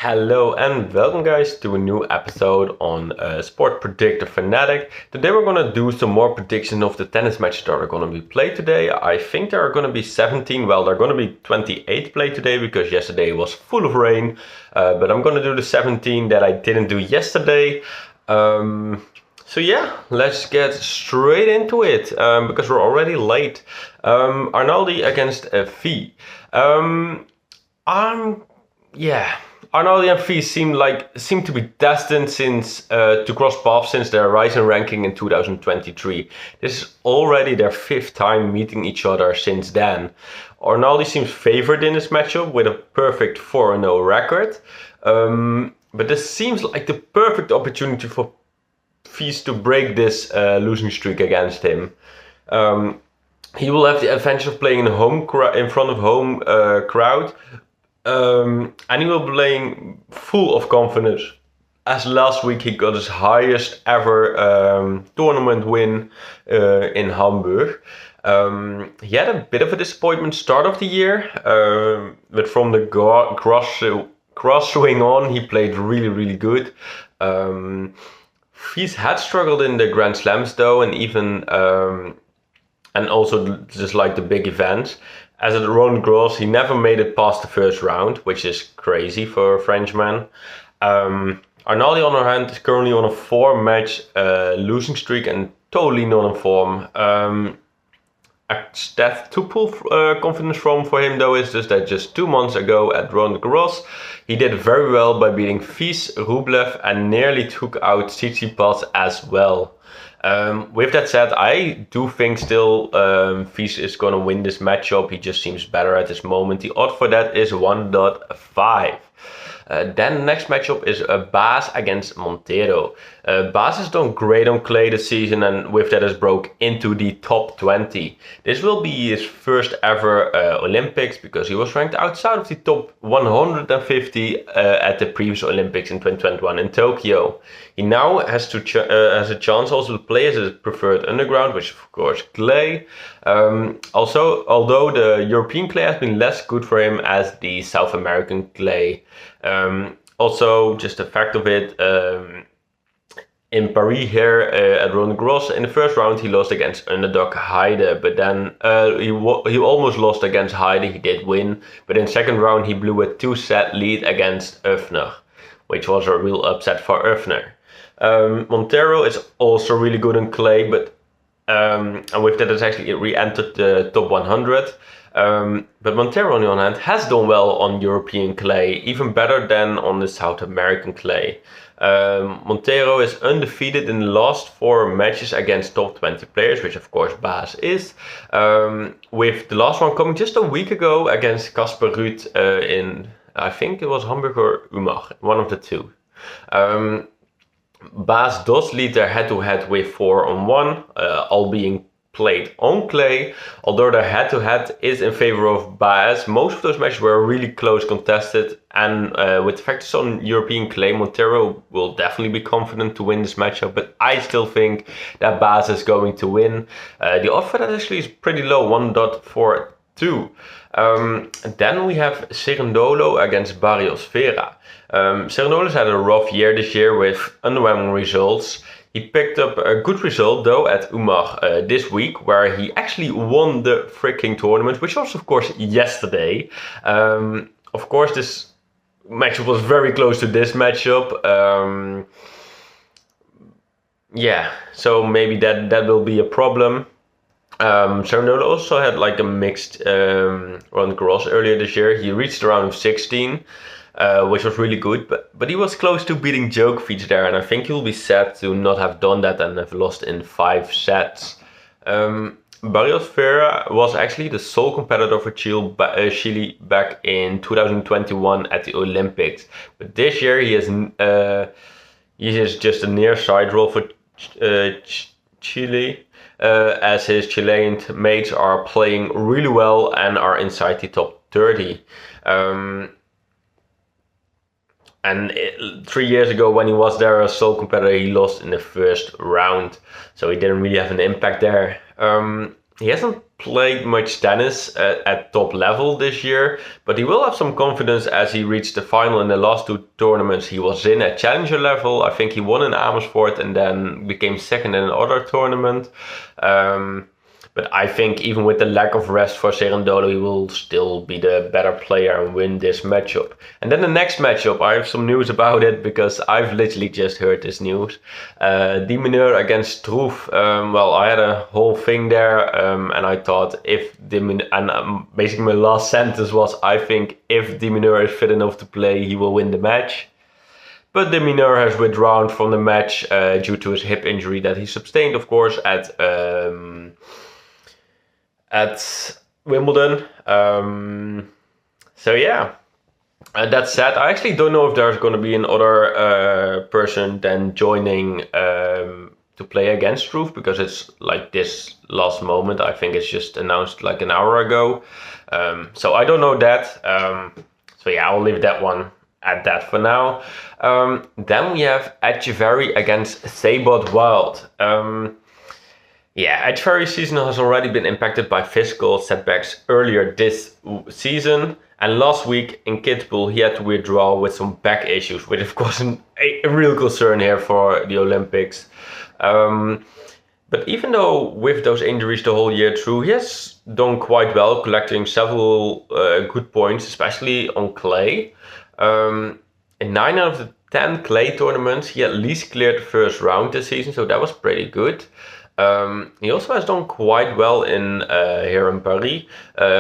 Hello and welcome guys to a new episode on SportPredictorFanatic. Today we're going to do some more predictions of the tennis matches that are going to be played today. I think there are going to be 17, well there are going to be 28 played today because yesterday was full of rain. But I'm going to do the 17 that I didn't do yesterday. So yeah, let's get straight into it because we're already late. Arnaldi against Fee. Arnaldi and Fee seem to be destined to cross paths since their rise in ranking in 2023. This is already their 5th time meeting each other since then. Arnaldi seems favored in this matchup with a perfect 4-0 record, but this seems like the perfect opportunity for Fee to break this losing streak against him. He will have the advantage of playing in front of home crowd. And he will be playing full of confidence, as last week he got his highest ever tournament win in Hamburg. He had a bit of a disappointment start of the year, but from the cross swing on, he played really good. He's had struggled in the Grand Slams though, and even and also just like the big events. As at Roland Garros, he never made it past the first round, which is crazy for a Frenchman. Arnaldi, on the other hand, is currently on a 4-match losing streak and totally not in form. A stat to pull confidence from for him, though, is just that just 2 months ago at Roland Garros, he did very well by beating Fils, Rublev, and nearly took out Tsitsipas as well. With that said, I do think still Fils is going to win this matchup. He just seems better at this moment. The odd for that is 1.5. Then the next matchup is Baez against Montero. Baez has done great on clay this season and with that has broke into the top 20. This will be his first ever Olympics because he was ranked outside of the top 150 at the previous Olympics in 2021 in Tokyo. He now has a chance also to play as his preferred underground, which is of course clay. Also, although the European clay has been less good for him as the South American clay. Also, just the fact of it, in Paris here at Roland Garros, in the first round he lost against underdog Heide, but then he almost lost against Heide. He did win, but in the second round he blew a 2-set lead against Öffner, which was a real upset for Öffner. Montero is also really good in clay, but and with that it's actually re-entered the top 100. But Montero, on the other hand, has done well on European clay, even better than on the South American clay. Montero is undefeated in the last 4 matches against top 20 players, which of course Baez is, with the last one coming just a week ago against Casper Ruud in, I think it was Hamburg or Umag, one of the two. Baez does lead their head-to-head with 4-1, all being played on clay. Although their head-to-head is in favor of Baez, most of those matches were really close contested, and with the factors on European clay, Montero will definitely be confident to win this matchup, but I still think that Baez is going to win. The odd for that actually is pretty low, 1.42. Then we have Cerundolo against Barrios Vera. Cerundolo's had a rough year this year with underwhelming results. He picked up a good result though at Umag this week, where he actually won the freaking tournament, which was of course yesterday. Of course this matchup was very close to this matchup. Yeah, so maybe that will be a problem. Cerundolo also had like a mixed Roland Garros earlier this year. He reached the round of 16. Which was really good, but he was close to beating Djokovic there, and I think he'll be sad to not have done that and have lost in 5 sets. Barrios Vera was actually the sole competitor for Chile back in 2021 at the Olympics, but this year he is just a near side role for Chile, as his Chilean mates are playing really well and are inside the top 30. And 3 years ago, when he was there as sole competitor, he lost in the first round. So he didn't really have an impact there. He hasn't played much tennis at top level this year, but he will have some confidence as he reached the final in the last 2 tournaments he was in at challenger level. I think he won in Amersfoort and then became second in another tournament. But I think even with the lack of rest for Cerundolo, he will still be the better player and win this matchup. And then the next matchup, I have some news about it because I've literally just heard this news. De Minaur against Struff. Well, I had a whole thing there, and I thought if De Minaur, and basically my last sentence was, I think if De Minaur is fit enough to play, he will win the match. But De Minaur has withdrawn from the match due to his hip injury that he sustained, of course, at Wimbledon. So yeah, that said, I actually don't know if there's going to be another person then joining to play against Struff, because it's like this last moment. I think it's just announced like an hour ago. So I don't know that. So yeah, I'll leave that one at that for now. Then we have Etcheverry against Sebot Wild. Yeah, Etcheverry's season has already been impacted by physical setbacks earlier this season. And last week in Kitzbühel, he had to withdraw with some back issues, which of course a real concern here for the Olympics. But even though with those injuries the whole year through, he has done quite well, collecting several good points, especially on clay. In 9 out of the 10 clay tournaments, he at least cleared the first round this season, so that was pretty good. He also has done quite well in here in Paris,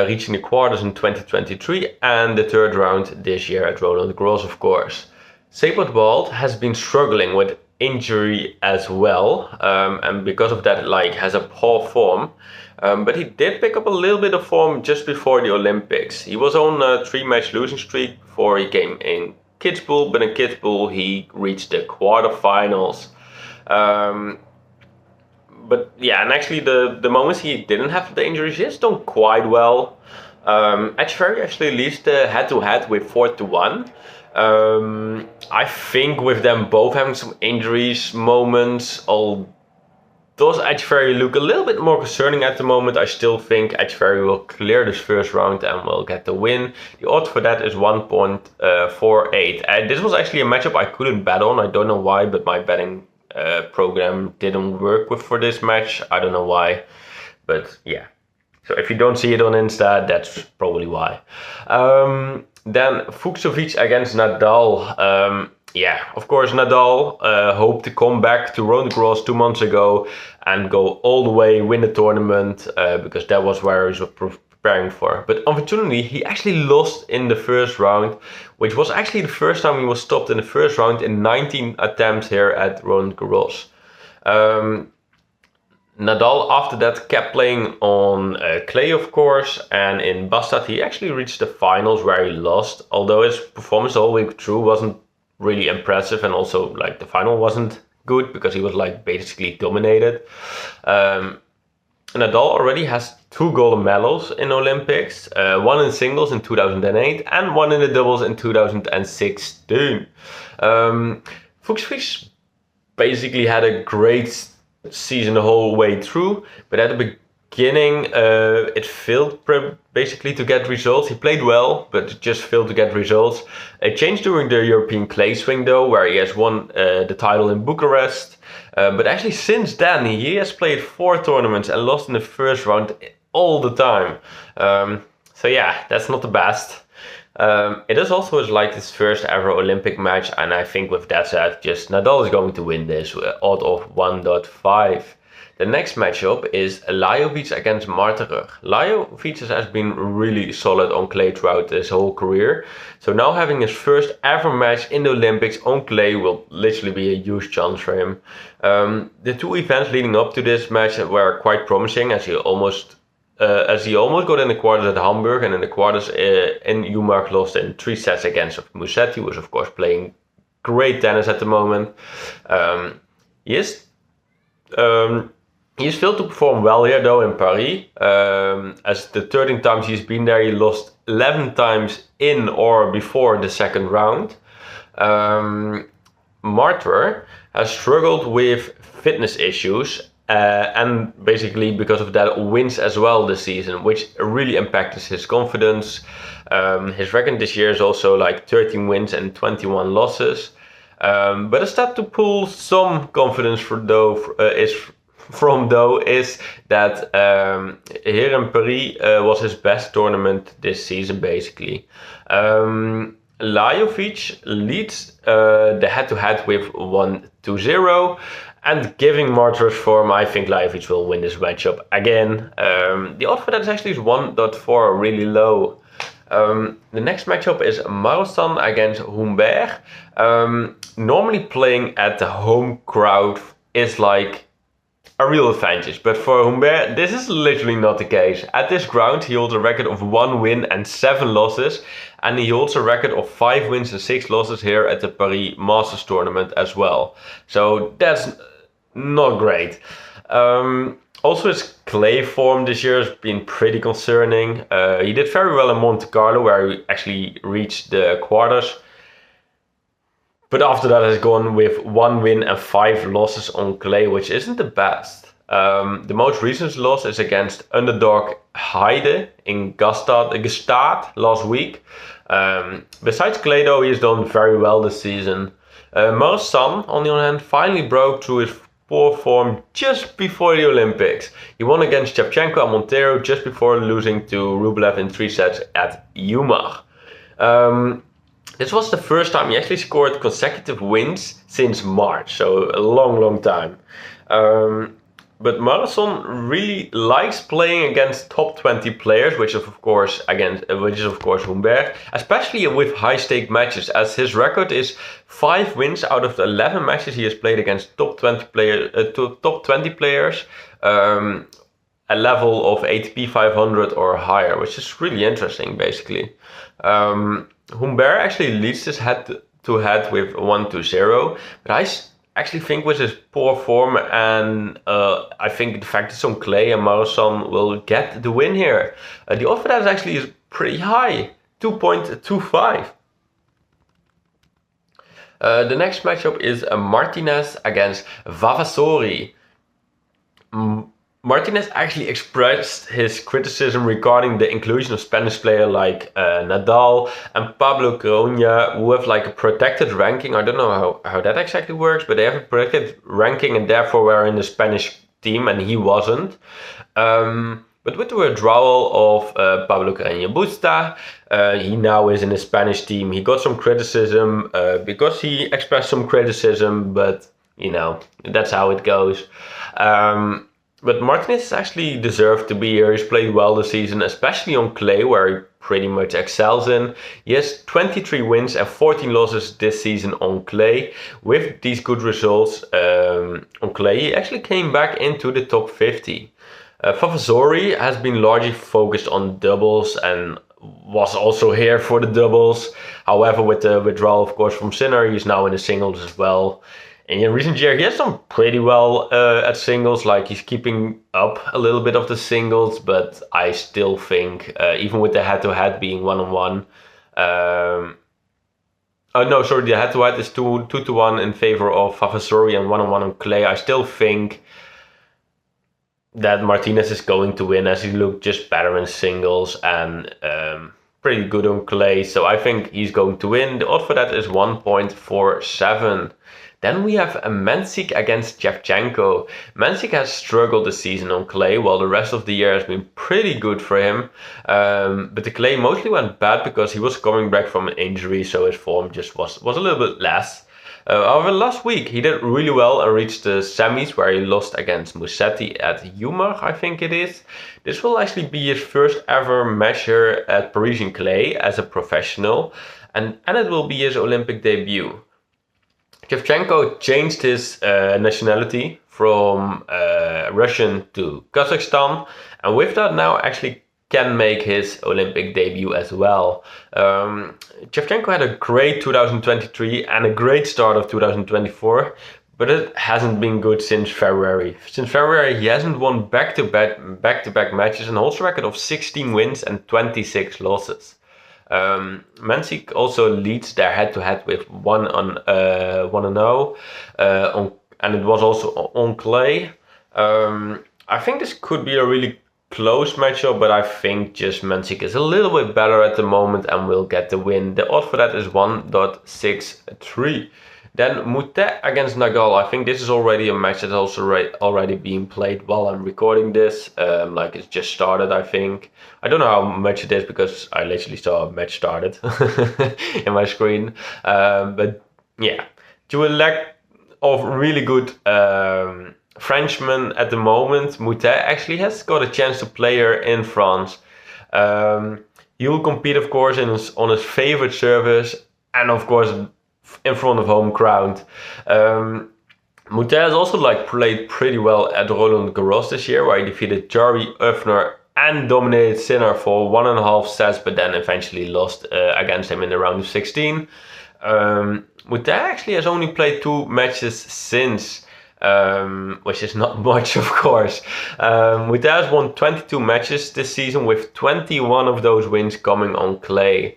reaching the quarters in 2023 and the third round this year at Roland Garros, of course. Sebot Wild has been struggling with injury as well, and because of that, like, has a poor form. But he did pick up a little bit of form just before the Olympics. He was on a 3-match losing streak before he came in Kitzbühel, but in Kitzbühel he reached the quarterfinals. But yeah, and actually the moments he didn't have the injuries, he has done quite well. Etcheverry actually leads the head-to-head with 4-1. I think with them both having some injuries moments, does Etcheverry look a little bit more concerning at the moment. I still think Etcheverry will clear this first round and will get the win. The odds for that is 1.48. This was actually a matchup I couldn't bet on. I don't know why, but my betting program didn't work for this match. I don't know why, but yeah. So if you don't see it on Insta, that's probably why. Then Fucsovics against Nadal. Yeah, of course, Nadal hoped to come back to Roland Garros 2 months ago and go all the way, win the tournament, because that was where he was preparing for. But unfortunately, he actually lost in the first round, which was actually the first time he was stopped in the first round in 19 attempts here at Roland Garros. Nadal, after that, kept playing on clay, of course, and in Bastad he actually reached the finals where he lost, although his performance the whole week through wasn't really impressive, and also like the final wasn't good because he was like basically dominated. Nadal already has 2 gold medals in Olympics, 1 in singles in 2008 and 1 in the doubles in 2016. Fucsovics basically had a great season the whole way through, but at the beginning it failed basically to get results. He played well, but just failed to get results. It changed during the European clay swing though, where he has won the title in Bucharest. But actually since then he has played 4 tournaments and lost in the first round all the time. So yeah, that's not the best. It is also his first ever Olympic match, and I think with that said, just Nadal is going to win this with odd of 1.5. The next matchup is Lajovic against Marterer. Lajovic has been really solid on clay throughout his whole career. So now having his first ever match in the Olympics on clay will literally be a huge chance for him. The 2 events leading up to this match were quite promising, as he almost got in the quarters at Hamburg, and in the quarters in Umark lost in 3 sets against Musetti, who was of course playing great tennis at the moment. He's failed to perform well here though in Paris. As the 13 times he's been there, he lost 11 times in or before the second round. Marterer has struggled with fitness issues and basically because of that wins as well this season, which really impacts his confidence. His record this year is also like 13 wins and 21 losses. But a step to pull some confidence is that here in Paris was his best tournament this season, basically. Lajovic leads the head-to-head with 1-0, and giving Martyrs form, I think Lajovic will win this matchup again. The odds for that is actually 1.4, really low. The next matchup is Marathon against Humbert. Normally playing at the home crowd is like a real advantage, but for Humbert this is literally not the case. At this ground he holds a record of 1 win and 7 losses, and he holds a record of 5 wins and 6 losses here at the Paris Masters tournament as well. So that's not great. Also, his clay form this year has been pretty concerning. He did very well in Monte Carlo, where he actually reached the quarters. But after that has gone with 1 win and 5 losses on clay, which isn't the best. The most recent loss is against underdog Heide in Gstaad last week. Besides clay though, he's done very well this season. Marathon, on the other hand, finally broke through his poor form just before the Olympics. He won against Shevchenko and Montero just before losing to Rublev in 3 sets at Umag. This was the first time he actually scored consecutive wins since March, so a long time. But Marathon really likes playing against top 20 players, which is of course Humbert, especially with high stake matches, as his record is 5 wins out of the 11 matches he has played against top 20 players, a level of ATP 500 or higher, which is really interesting basically. Humbert actually leads this head-to-head with 1-0, but I actually think with his poor form and I think the fact it's on clay and Marathon will get the win here. The odds for that is pretty high, 2.25. The next matchup is Martinez against Vavasori. Martinez actually expressed his criticism regarding the inclusion of Spanish players like Nadal and Pablo Carreño, who have like a protected ranking. I don't know how that exactly works, but they have a protected ranking and therefore were in the Spanish team and he wasn't. But with the withdrawal of Pablo Carreño Busta, he now is in the Spanish team. He got some criticism because he expressed some criticism, but you know, that's how it goes. But Martinez actually deserved to be here. He's played well this season, especially on clay, where he pretty much excels in. He has 23 wins and 14 losses this season on clay. With these good results on clay, he actually came back into the top 50. Vavasori has been largely focused on doubles and was also here for the doubles. However, with the withdrawal, of course, from Sinner, he's now in the singles as well. And in recent year, he has done pretty well at singles, like he's keeping up a little bit of the singles, but I still think, even with the head-to-head being 1-on-1, the head-to-head is 2-1 in favor of Vavasori and 1-on-1 on clay. I still think that Martinez is going to win, as he looked just better in singles and pretty good on clay, so I think he's going to win. The odds for that is 1.47. Then we have a Mensik against Shevchenko. Mensik has struggled this season on clay, while the rest of the year has been pretty good for him. But the clay mostly went bad because he was coming back from an injury, so his form just was a little bit less. However, last week he did really well and reached the semis, where he lost against Musetti at Umag, I think it is. This will actually be his first ever match here at Parisian clay as a professional, and it will be his Olympic debut. Shevchenko changed his nationality from Russian to Kazakhstan, and with that now actually can make his Olympic debut as well. Shevchenko had a great 2023 and a great start of 2024, but it hasn't been good since February. Since February, he hasn't won back-to-back matches and holds a record of 16 wins and 26 losses. Mensik also leads their head-to-head with 1-0, and it was also on clay. I think this could be a really close matchup, but I think just Mansik is a little bit better at the moment and will get the win. The odds for that is 1.63. Then Moutet against Nagal. I think this is already a match that's also already being played while I'm recording this. Like it's just started, I think. I don't know how much it is because I literally saw a match started in my screen. But yeah, to a lack of really good Frenchman at the moment, Moutet actually has got a chance to play here in France. He will compete, of course, on his favorite service and, of course, in front of home crowd. Moutet has also played pretty well at Roland Garros this year, where he defeated Jari Öfner and dominated Sinner for 1.5 sets, but then eventually lost against him in the round of 16. Moutet actually has only played 2 matches since, which is not much, of course. Moutet has won 22 matches this season, with 21 of those wins coming on clay.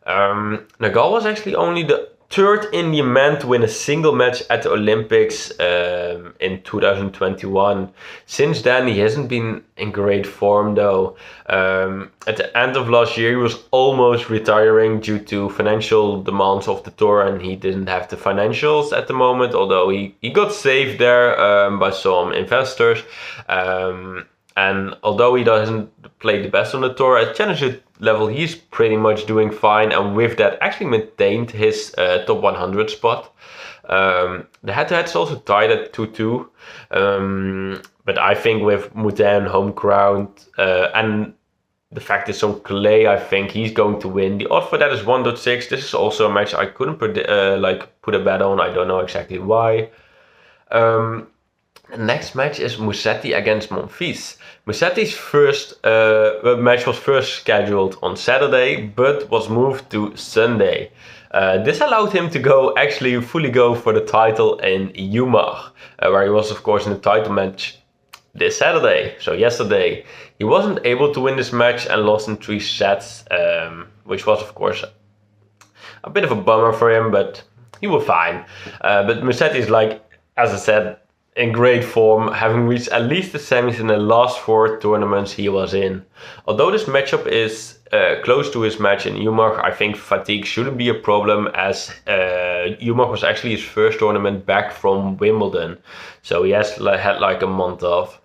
Nagal was actually only the 3rd Indian man to win a single match at the Olympics in 2021. Since then, he hasn't been in great form, though. At the end of last year, he was almost retiring due to financial demands of the tour, and he didn't have the financials at the moment, although he got saved there by some investors. And although he doesn't play the best on the tour, at challenger level he's pretty much doing fine, and with that actually maintained his top 100 spot. The head-to-head is also tied at 2-2, but I think with Moutet and home crowd and the fact it's on clay, I think he's going to win. The odd for that is 1.6. This is also a match I couldn't put a bet on. I don't know exactly why. The next match is Musetti against Monfils. Musetti's first match was first scheduled on Saturday, but was moved to Sunday. This allowed him to actually fully go for the title in Umag, where he was, of course, in the title match this Saturday, so yesterday. He wasn't able to win this match and lost in 3 sets, which was, of course, a bit of a bummer for him, but he was fine. But Musetti is, as I said, in great form, having reached at least the semis in the last 4 tournaments he was in. Although this matchup is close to his match in Umag, I think fatigue shouldn't be a problem, as Umag was actually his first tournament back from Wimbledon. So he has had a month off.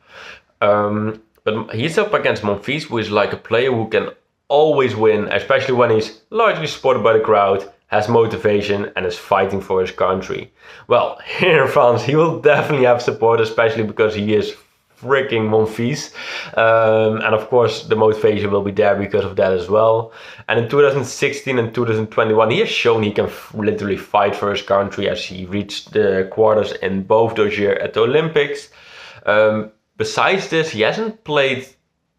But he's up against Monfils, who is a player who can always win, especially when he's largely supported by the crowd, has motivation and is fighting for his country. Well, here in France, he will definitely have support, especially because he is freaking Monfils. And of course, the motivation will be there because of that as well. And in 2016 and 2021, he has shown he can literally fight for his country, as he reached the quarters in both those years at the Olympics. Besides this, he hasn't played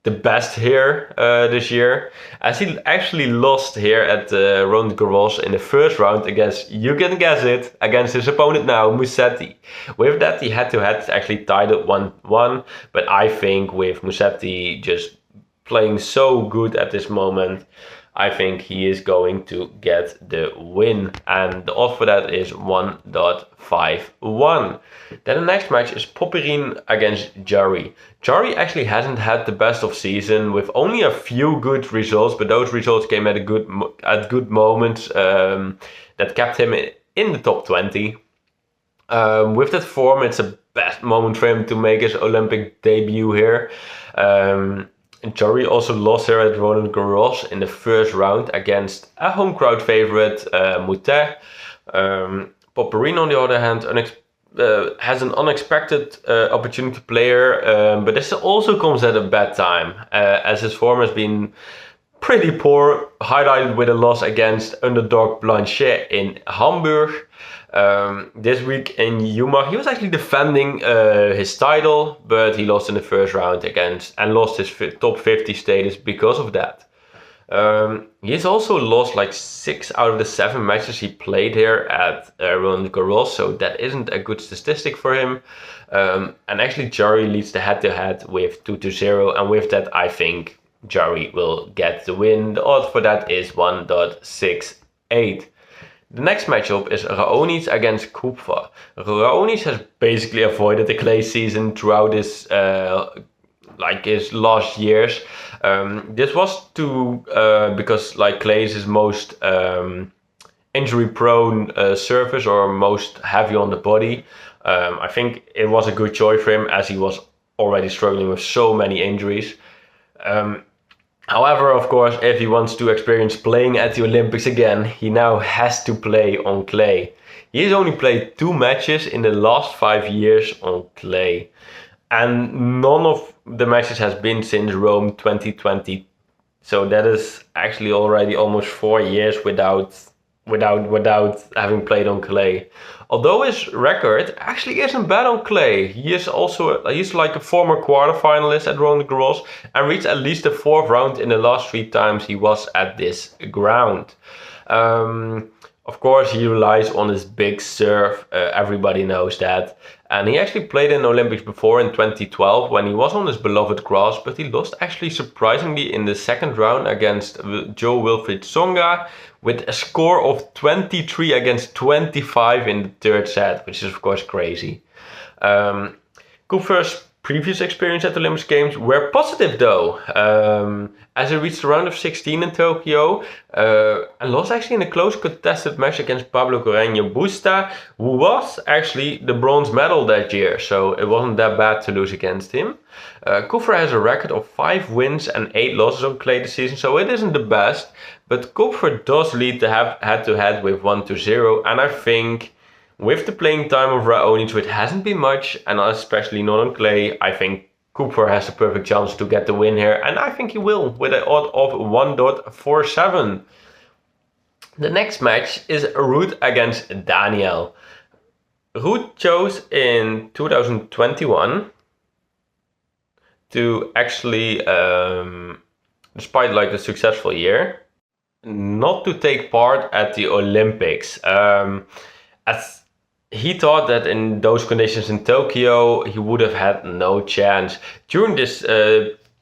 the best here this year, as he actually lost here at Roland Garros in the first round against, you can guess it, against his opponent now, Musetti. With that, the head-to-head actually tied at 1-1, but I think with Musetti just playing so good at this moment, I think he is going to get the win, and the odds for that is 1.51. Then the next match is Popyrin against Jari. Jari actually hasn't had the best of season, with only a few good results, but those results came at good moments that kept him in the top 20. With that form, it's a best moment for him to make his Olympic debut here. Jari also lost here at Roland Garros in the first round against a home crowd favorite, Moutet. Popyrin, on the other hand, has an unexpected opportunity to play here, but this also comes at a bad time, as his form has been pretty poor, highlighted with a loss against underdog Blanchet in Hamburg. This week in Umag, he was actually defending his title, but he lost in the first round and lost his top 50 status because of that. He's also lost 6 out of the 7 matches he played here at Roland Garros, so that isn't a good statistic for him. And actually Jari leads the head-to-head with 2-0, and with that I think Jari will get the win. The odds for that is 1.68. The next matchup is Raonic against Kupfer. Raonic has basically avoided the clay season throughout his his last years. This was because clay is his most injury-prone surface, or most heavy on the body. I think it was a good choice for him, as he was already struggling with so many injuries. However, of course, if he wants to experience playing at the Olympics again, he now has to play on clay. He has only played 2 matches in the last 5 years on clay. And none of the matches has been since Rome 2020. So that is actually already almost 4 years without having played on clay. Although his record actually isn't bad on clay. He's like a former quarterfinalist at Roland Garros and reached at least the 4th round in the last 3 times he was at this ground. Of course, he relies on his big serve. Everybody knows that. And he actually played in the Olympics before in 2012 when he was on his beloved grass, but he lost actually surprisingly in the 2nd round against Joe Wilfried Tsonga with a score of 23 against 25 in the 3rd set, which is of course crazy. Kupfer's previous experience at the Olympic Games were positive though, as he reached the round of 16 in Tokyo and lost actually in a close contested match against Pablo Carreño Busta, who was actually the bronze medal that year, so it wasn't that bad to lose against him. Kupfer has a record of 5 wins and 8 losses on clay this season, so it isn't the best, but Kupfer does lead the head-to-head with 1-0, and I think with the playing time of Raonic, which hasn't been much, and especially not on clay, I think Kupfer has a perfect chance to get the win here, and I think he will, with an odd of 1.47. The next match is Ruud against Daniel. Ruud chose in 2021 to actually, despite the successful year, not to take part at the Olympics. As he thought that in those conditions in Tokyo, he would have had no chance. During this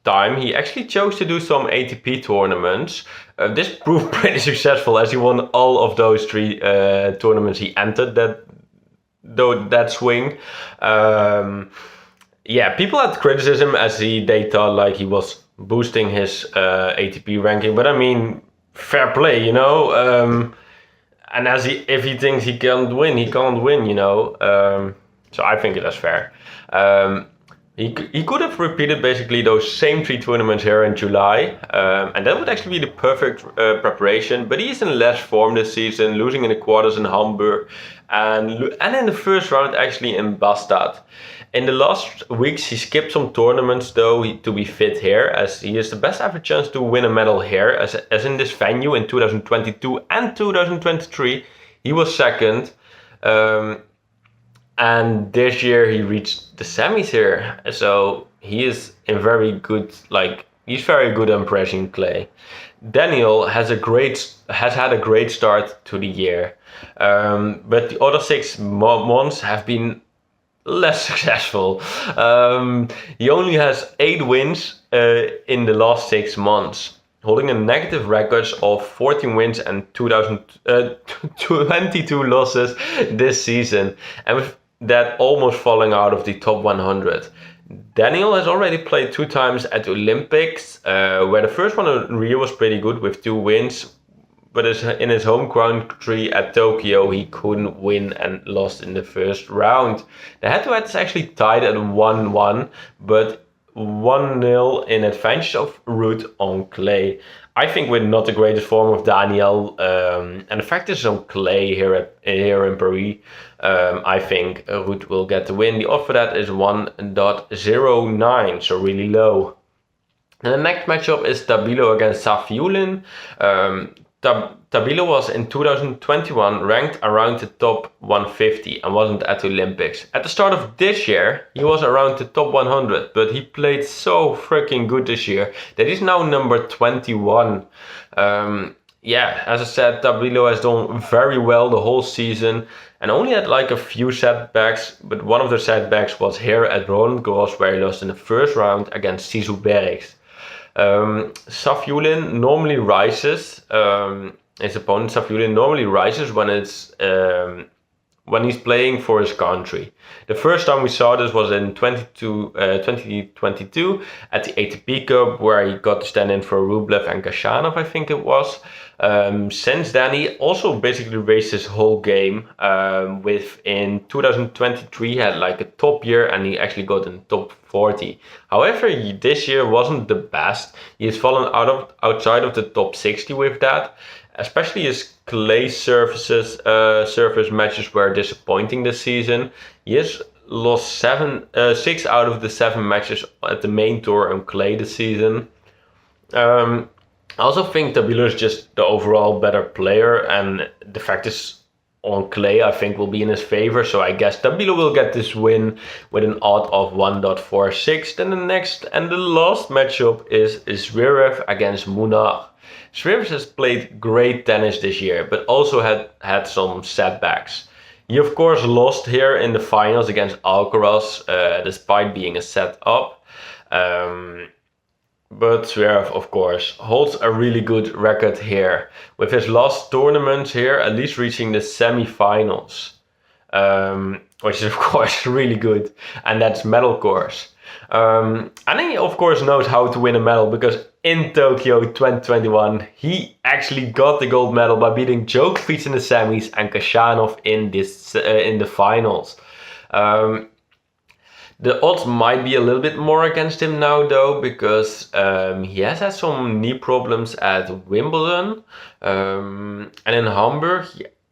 time, he actually chose to do some ATP tournaments. This proved pretty successful, as he won all of those 3 tournaments he entered that swing. People had criticism as they thought he was boosting his ATP ranking, but I mean, fair play, you know. And if he thinks he can't win, he can't win, you know. So I think that's fair. He could have repeated basically those same 3 tournaments here in July, and that would actually be the perfect preparation. But he is in less form this season, losing in the quarters in Hamburg, and in the 1st round actually in Bastad. In the last weeks, he skipped some tournaments though to be fit here, as he has the best ever chance to win a medal here, as in this venue in 2022 and 2023. He was 2nd, and this year he reached the semis here. So he is in very good, he's very good on pressing clay. Daniel has had a great start to the year, but the other 6 months have been less successful. He only has 8 wins in the last 6 months, holding a negative records of 14 wins and 22 losses this season, and with that almost falling out of the top 100. Daniel has already played 2 times at the Olympics, where the first one in Rio was pretty good with 2 wins, but in his home country at Tokyo, he couldn't win and lost in the 1st round. The head-to-head is actually tied at 1-1, but 1-0 in advantage of Ruud on clay. I think with not the greatest form of Daniel, and the fact is on clay here in Paris, I think Ruud will get the win. The odd for that is 1.09, so really low. And the next matchup is Tabilo against Safiullin. Tabilo was in 2021 ranked around the top 150 and wasn't at the Olympics. At the start of this year, he was around the top 100, but he played so freaking good this year that he's now number 21. As I said, Tabilo has done very well the whole season and only had a few setbacks, but one of the setbacks was here at Roland Garros, where he lost in the 1st round against Sisu Bergs. Safiullin normally rises. his opponent Safiullin normally rises when he's playing for his country. The first time we saw this was in 2022 at the ATP Cup, where he got to stand in for Rublev and Kashanov, I think it was. Since then, he also basically raced his whole game. In 2023, he had like a top year and he actually got in top 40. However, this year wasn't the best. He has fallen outside of the top 60 with that. Especially his clay surface matches were disappointing this season. He has lost 6 out of the 7 matches at the main tour on clay this season. I also think Tabilo is just the overall better player, and the fact is on clay I think will be in his favor. So I guess Tabilo will get this win with an odd of 1.46. Then the next and the last matchup is Zverev against Munar. Zverev has played great tennis this year, but also had some setbacks. He of course lost here in the finals against Alcaraz, despite being a set up. But Zverev, of course, holds a really good record here, with his last tournaments here at least reaching the semi-finals, which is of course really good, and that's medal course. And he of course knows how to win a medal, because in Tokyo 2021 he actually got the gold medal by beating Djokovic in the semis and Kashanov in the finals. The odds might be a little bit more against him now though, because he has had some knee problems at Wimbledon, and in Hamburg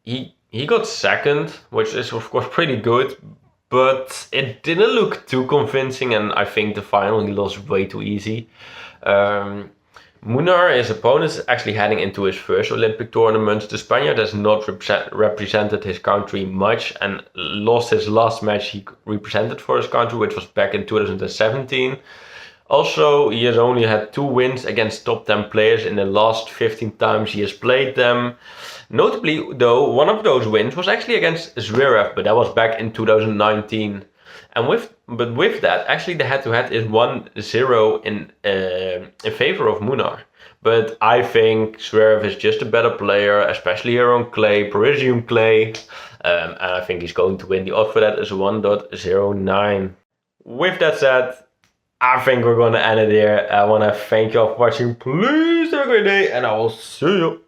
he got second, which is of course pretty good, but it didn't look too convincing, and I think the final he lost way too easy. Munar, his opponent, is actually heading into his first Olympic tournament. The Spaniard has not represented his country much and lost his last match he represented for his country, which was back in 2017. Also, he has only had 2 wins against top 10 players in the last 15 times he has played them. Notably, though, one of those wins was actually against Zverev, but that was back in 2019. And with that, actually the head-to-head is 1-0 in favor of Munar. But I think Zverev is just a better player, especially here on clay, Parisian clay. And I think he's going to win. The odd for that is 1.09. With that said, I think we're going to end it here. I want to thank you all for watching. Please have a great day, and I will see you